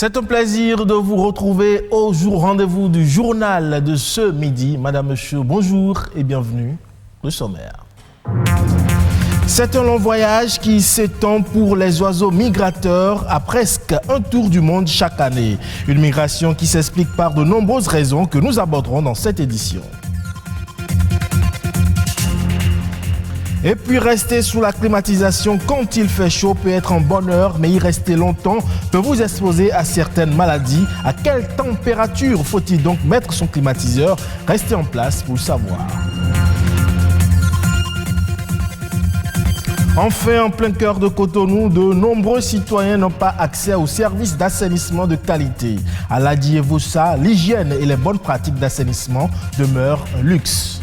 C'est un plaisir de vous retrouver au rendez-vous du journal de ce midi. Madame, Monsieur, bonjour et bienvenue. Le sommaire. C'est un long voyage qui s'étend pour les oiseaux migrateurs à presque un tour du monde chaque année. Une migration qui s'explique par de nombreuses raisons que nous aborderons dans cette édition. Et puis rester sous la climatisation quand il fait chaud peut être un bonheur, mais y rester longtemps peut vous exposer à certaines maladies. À quelle température faut-il donc mettre son climatiseur? Restez en place pour le savoir. Enfin, en plein cœur de Cotonou, de nombreux citoyens n'ont pas accès aux services d'assainissement de qualité. À l'Adievosa, l'hygiène et les bonnes pratiques d'assainissement demeurent un luxe.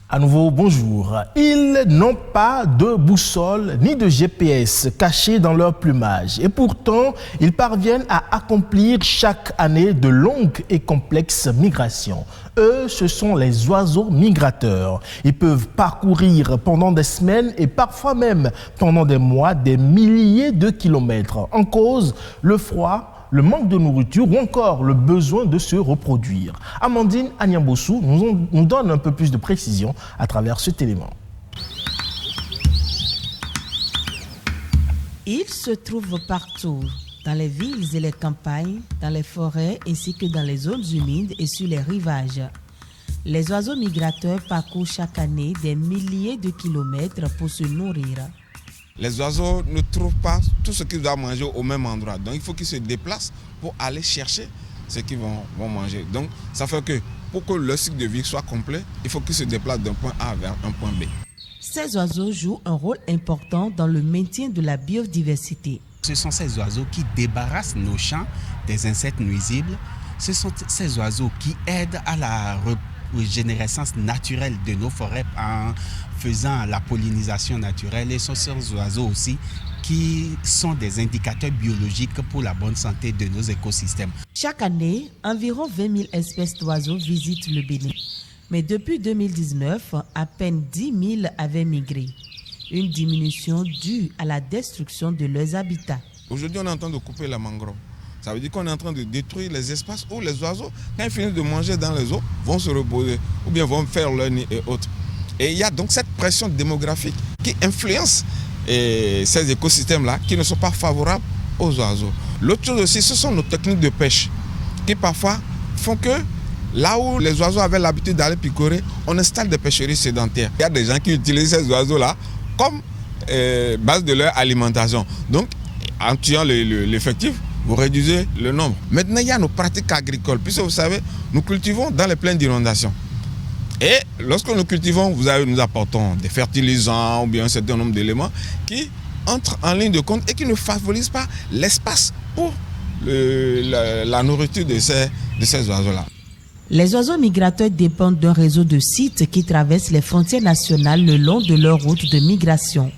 À nouveau, bonjour. Ils n'ont pas de boussole ni de GPS cachés dans leur plumage. Et pourtant, ils parviennent à accomplir chaque année de longues et complexes migrations. Eux, ce sont les oiseaux migrateurs. Ils peuvent parcourir pendant des semaines et parfois même pendant des mois des milliers de kilomètres. En cause, le froid, le manque de nourriture ou encore le besoin de se reproduire. Amandine Agnambossou nous donne un peu plus de précision à travers cet élément. Ils se trouvent partout, dans les villes et les campagnes, dans les forêts ainsi que dans les zones humides et sur les rivages. Les oiseaux migrateurs parcourent chaque année des milliers de kilomètres pour se nourrir. Les oiseaux ne trouvent pas tout ce qu'ils doivent manger au même endroit. Donc il faut qu'ils se déplacent pour aller chercher ce qu'ils vont manger. Donc ça fait que pour que le cycle de vie soit complet, il faut qu'ils se déplacent d'un point A vers un point B. Ces oiseaux jouent un rôle important dans le maintien de la biodiversité. Ce sont ces oiseaux qui débarrassent nos champs des insectes nuisibles. Ce sont ces oiseaux qui aident à la régénérescence naturelle de nos forêts en faisant la pollinisation naturelle, et ce sont ces oiseaux aussi qui sont des indicateurs biologiques pour la bonne santé de nos écosystèmes. Chaque année, environ 20 000 espèces d'oiseaux visitent le Bénin. Mais depuis 2019, à peine 10 000 avaient migré. Une diminution due à la destruction de leurs habitats. Aujourd'hui, on est en train de couper la mangrove. Ça veut dire qu'on est en train de détruire les espaces où les oiseaux, quand ils finissent de manger dans les eaux, vont se reposer ou bien vont faire leur nid et autres. Et il y a donc cette pression démographique qui influence ces écosystèmes-là qui ne sont pas favorables aux oiseaux. L'autre chose aussi, ce sont nos techniques de pêche qui parfois font que là où les oiseaux avaient l'habitude d'aller picorer, on installe des pêcheries sédentaires. Il y a des gens qui utilisent ces oiseaux-là comme base de leur alimentation. Donc, en tuant l'effectif, vous réduisez le nombre. Maintenant, il y a nos pratiques agricoles. Puisque vous savez, nous cultivons dans les plaines d'inondation. Et lorsque nous cultivons, nous apportons des fertilisants ou bien un certain nombre d'éléments qui entrent en ligne de compte et qui ne favorisent pas l'espace pour la nourriture de ces oiseaux-là. Les oiseaux migrateurs dépendent d'un réseau de sites qui traversent les frontières nationales le long de leur route de migration.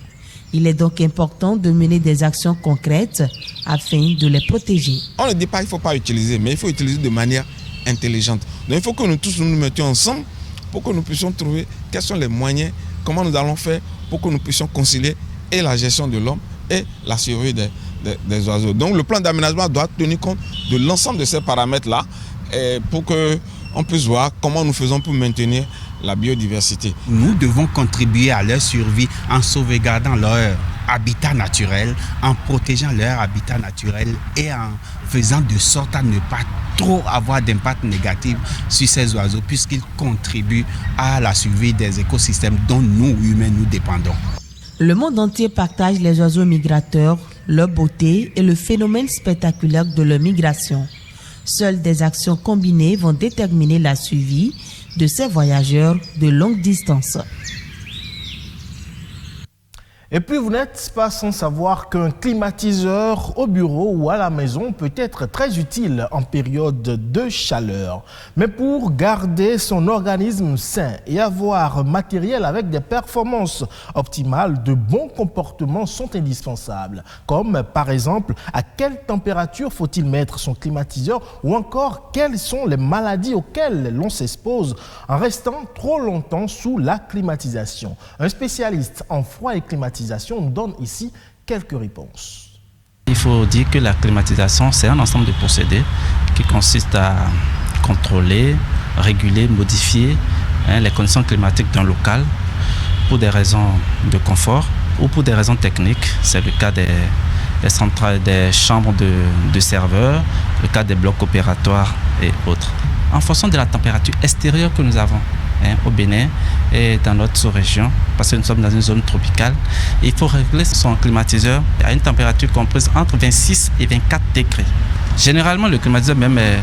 Il est donc important de mener des actions concrètes afin de les protéger. On ne dit pas qu'il ne faut pas utiliser, mais il faut utiliser de manière intelligente. Donc il faut que nous tous nous mettions ensemble pour que nous puissions trouver quels sont les moyens, comment nous allons faire pour que nous puissions concilier et la gestion de l'homme et la survie des oiseaux. Donc le plan d'aménagement doit tenir compte de l'ensemble de ces paramètres-là pour qu'on puisse voir comment nous faisons pour maintenir la biodiversité. Nous devons contribuer à leur survie en sauvegardant leur habitat naturel, en protégeant leur habitat naturel et en faisant de sorte à ne pas trop avoir d'impact négatif sur ces oiseaux puisqu'ils contribuent à la survie des écosystèmes dont nous, humains, nous dépendons. Le monde entier partage les oiseaux migrateurs, leur beauté et le phénomène spectaculaire de leur migration. Seules des actions combinées vont déterminer la survie de ces voyageurs de longue distance. Et puis vous n'êtes pas sans savoir qu'un climatiseur au bureau ou à la maison peut être très utile en période de chaleur. Mais pour garder son organisme sain et avoir un matériel avec des performances optimales, de bons comportements sont indispensables. Comme par exemple, à quelle température faut-il mettre son climatiseur ou encore quelles sont les maladies auxquelles l'on s'expose en restant trop longtemps sous la climatisation. Un spécialiste en froid et climatisation nous donne ici quelques réponses. Il faut dire que la climatisation, c'est un ensemble de procédés qui consiste à contrôler, réguler, modifier les conditions climatiques d'un local pour des raisons de confort ou pour des raisons techniques. C'est le cas des centrales, des chambres de serveurs, le cas des blocs opératoires et autres. En fonction de la température extérieure que nous avons au Bénin et dans notre sous-région, parce que nous sommes dans une zone tropicale, il faut régler son climatiseur à une température comprise entre 26 et 24 degrés. Généralement, le climatiseur même est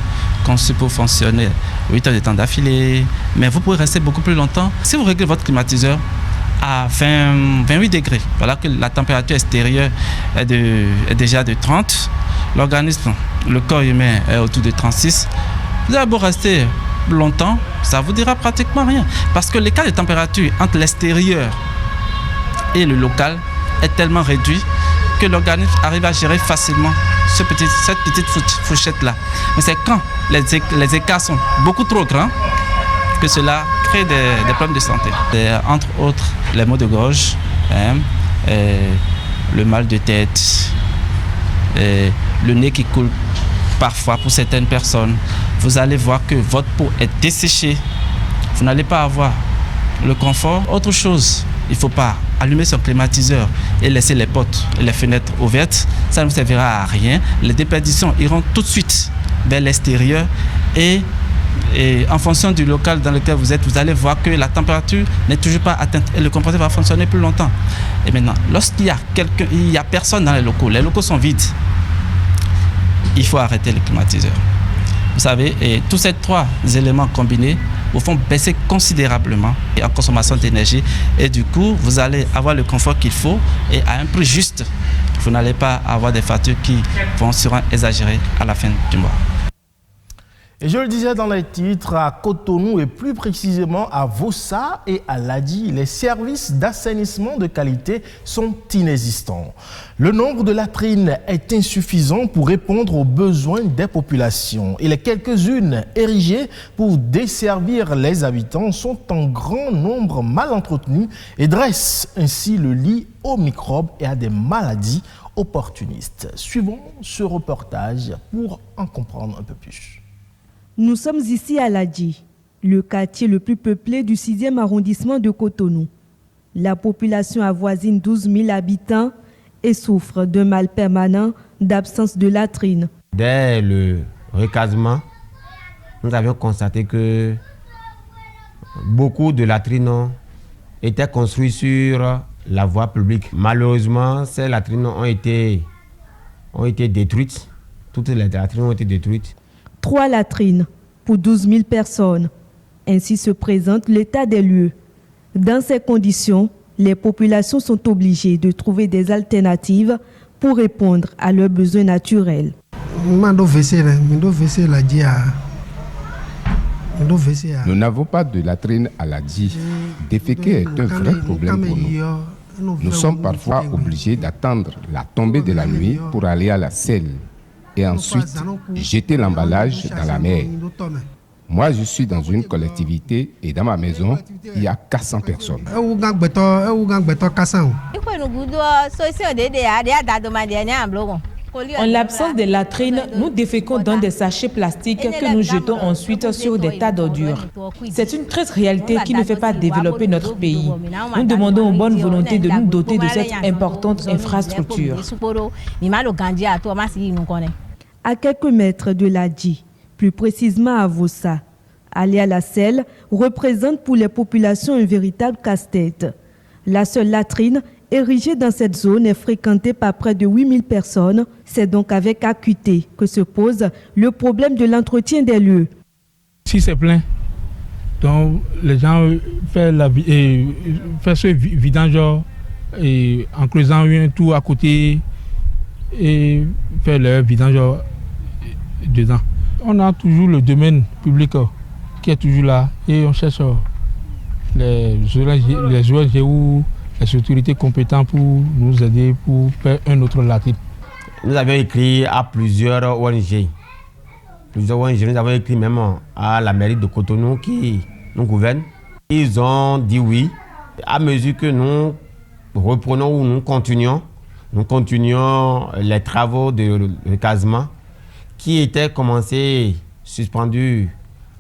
conçu pour fonctionner 8 heures de temps d'affilée, mais vous pouvez rester beaucoup plus longtemps. Si vous réglez votre climatiseur à 28 degrés, voilà que la température extérieure est déjà de 30, l'organisme, le corps humain est autour de 36, vous allez beau rester longtemps, ça ne vous dira pratiquement rien. Parce que l'écart de température entre l'extérieur et le local est tellement réduit que l'organisme arrive à gérer facilement cette petite fourchette-là. Mais c'est quand les écarts sont beaucoup trop grands que cela crée des problèmes de santé. Et, entre autres, les maux de gorge, le mal de tête, le nez qui coule parfois pour certaines personnes. Vous allez voir que votre peau est desséchée. Vous n'allez pas avoir le confort. Autre chose, il ne faut pas allumer son climatiseur et laisser les portes et les fenêtres ouvertes. Ça ne vous servira à rien. Les déperditions iront tout de suite vers l'extérieur et en fonction du local dans lequel vous êtes, vous allez voir que la température n'est toujours pas atteinte et le compresseur va fonctionner plus longtemps. Et maintenant, lorsqu'il y a personne dans les locaux sont vides, il faut arrêter le climatiseur. Vous savez, et tous ces trois éléments combinés vous font baisser considérablement en consommation d'énergie et du coup, vous allez avoir le confort qu'il faut et à un prix juste. Vous n'allez pas avoir des factures qui seront exagérées à la fin du mois. Et je le disais dans les titres, à Cotonou et plus précisément à Vossa et à Ladi, les services d'assainissement de qualité sont inexistants. Le nombre de latrines est insuffisant pour répondre aux besoins des populations et les quelques-unes érigées pour desservir les habitants sont en grand nombre mal entretenues et dressent ainsi le lit aux microbes et à des maladies opportunistes. Suivons ce reportage pour en comprendre un peu plus. Nous sommes ici à Ladi, le quartier le plus peuplé du 6e arrondissement de Cotonou. La population avoisine 12 000 habitants et souffre d'un mal permanent d'absence de latrines. Dès le recasement, nous avions constaté que beaucoup de latrines étaient construites sur la voie publique. Malheureusement, ces latrines ont été détruites. Toutes les latrines ont été détruites. 3 latrines pour 12 000 personnes. Ainsi se présente l'état des lieux. Dans ces conditions, les populations sont obligées de trouver des alternatives pour répondre à leurs besoins naturels. Nous n'avons pas de latrine à Ladi. Déféquer est un vrai problème pour nous. Nous sommes parfois obligés d'attendre la tombée de la nuit pour aller à la selle et ensuite jeter l'emballage dans la mer. Moi, je suis dans une collectivité et dans ma maison, il y a 400 personnes. En l'absence de latrines, nous déféquons dans des sachets plastiques que nous jetons ensuite sur des tas d'ordures. C'est une triste réalité qui ne fait pas développer notre pays. Nous demandons aux bonnes volontés de nous doter de cette importante infrastructure. À quelques mètres de Ladi, plus précisément à Vossa, aller à la selle représente pour les populations un véritable casse-tête. La seule latrine érigée dans cette zone est fréquentée par près de 8000 personnes. C'est donc avec acuité que se pose le problème de l'entretien des lieux. Si c'est plein, donc les gens font ce vidange et en creusant un trou à côté et faire leur vidange dedans. On a toujours le domaine public qui est toujours là et on cherche les ONG ou les autorités compétentes pour nous aider pour faire un autre latrine. Nous avions écrit à plusieurs ONG. Nous avons écrit même à la mairie de Cotonou qui nous gouverne. Ils ont dit oui. À mesure que nous reprenons ou nous continuons les travaux de recasement qui étaient commencés, suspendus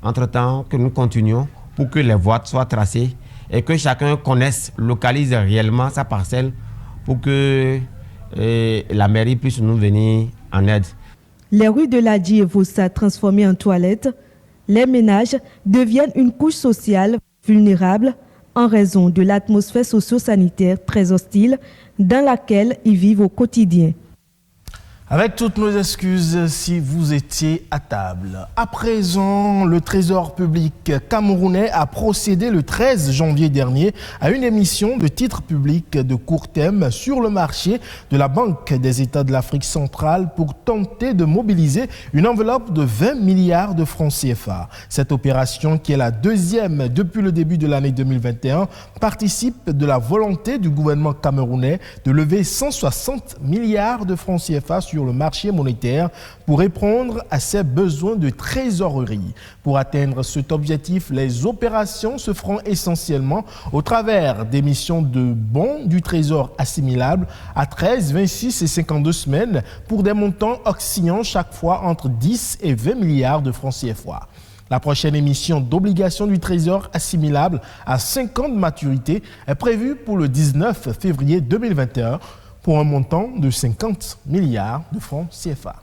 entre-temps, que nous continuons pour que les voies soient tracées et que chacun connaisse, localise réellement sa parcelle pour que la mairie puisse nous venir en aide. Les rues de Ladji et Vossa transformées en toilettes, les ménages deviennent une couche sociale vulnérable en raison de l'atmosphère socio-sanitaire très hostile dans laquelle ils vivent au quotidien. Avec toutes nos excuses si vous étiez à table. À présent, le Trésor public camerounais a procédé le 13 janvier dernier à une émission de titres publics de court terme sur le marché de la Banque des États de l'Afrique centrale pour tenter de mobiliser une enveloppe de 20 milliards de francs CFA. Cette opération, qui est la deuxième depuis le début de l'année 2021, participe de la volonté du gouvernement camerounais de lever 160 milliards de francs CFA sur le marché monétaire pour répondre à ses besoins de trésorerie. Pour atteindre cet objectif, les opérations se feront essentiellement au travers d'émissions de bons du Trésor assimilables à 13, 26 et 52 semaines pour des montants oscillant chaque fois entre 10 et 20 milliards de francs CFA. La prochaine émission d'obligations du Trésor assimilable à 5 ans de maturité est prévue pour le 19 février 2021 pour un montant de 50 milliards de francs CFA.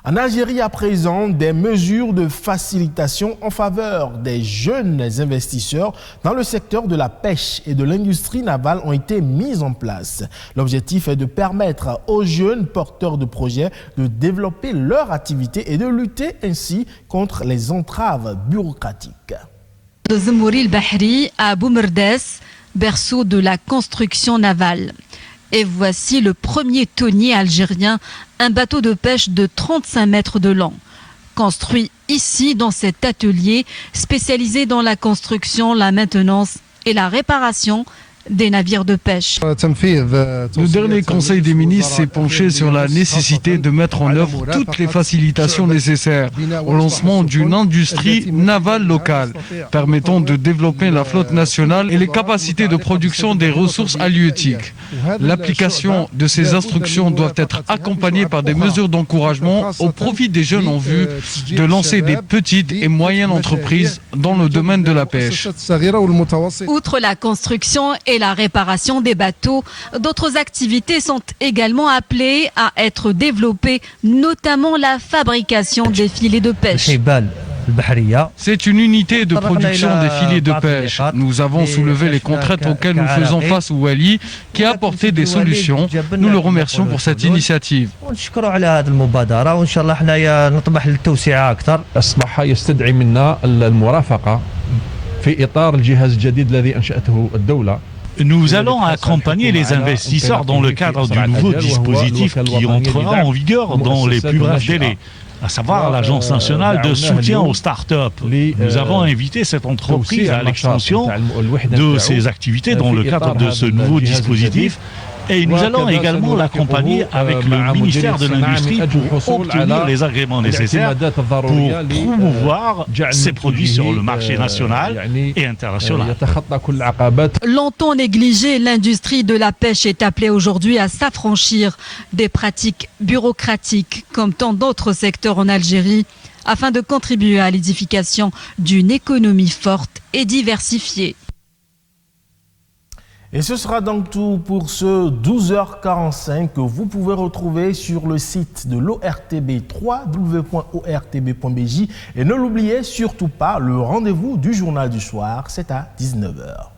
En Algérie, à présent, des mesures de facilitation en faveur des jeunes investisseurs dans le secteur de la pêche et de l'industrie navale ont été mises en place. L'objectif est de permettre aux jeunes porteurs de projets de développer leur activité et de lutter ainsi contre les entraves bureaucratiques. De Zemouri el-Bahri à Boumerdès, berceau de la construction navale. Et voici le premier thonier algérien, un bateau de pêche de 35 mètres de long. Construit ici dans cet atelier spécialisé dans la construction, la maintenance et la réparation des navires de pêche. Le dernier Conseil des ministres s'est penché sur la nécessité de mettre en œuvre toutes les facilitations nécessaires au lancement d'une industrie navale locale, permettant de développer la flotte nationale et les capacités de production des ressources halieutiques. L'application de ces instructions doit être accompagnée par des mesures d'encouragement au profit des jeunes en vue de lancer des petites et moyennes entreprises dans le domaine de la pêche. Outre la construction et la réparation des bateaux, d'autres activités sont également appelées à être développées, notamment la fabrication des filets de pêche. C'est une unité de production des filets de pêche. Nous avons soulevé les contraintes auxquelles nous faisons face au Wali, qui a apporté des solutions. Nous le remercions pour cette initiative. Nous allons accompagner les investisseurs dans le cadre du nouveau dispositif qui entrera en vigueur dans les plus brefs délais, à savoir l'Agence nationale de soutien aux start-up. Nous avons invité cette entreprise à l'extension de ses activités dans le cadre de ce nouveau dispositif. Et nous allons également l'accompagner avec le ministère de l'Industrie pour obtenir les agréments nécessaires pour promouvoir ces produits sur le marché national et international. Longtemps négligée, l'industrie de la pêche est appelée aujourd'hui à s'affranchir des pratiques bureaucratiques comme tant d'autres secteurs en Algérie afin de contribuer à l'édification d'une économie forte et diversifiée. Et ce sera donc tout pour ce 12h45 que vous pouvez retrouver sur le site de l'ORTB, www.ortb.bj. Et ne l'oubliez surtout pas, le rendez-vous du journal du soir, c'est à 19h.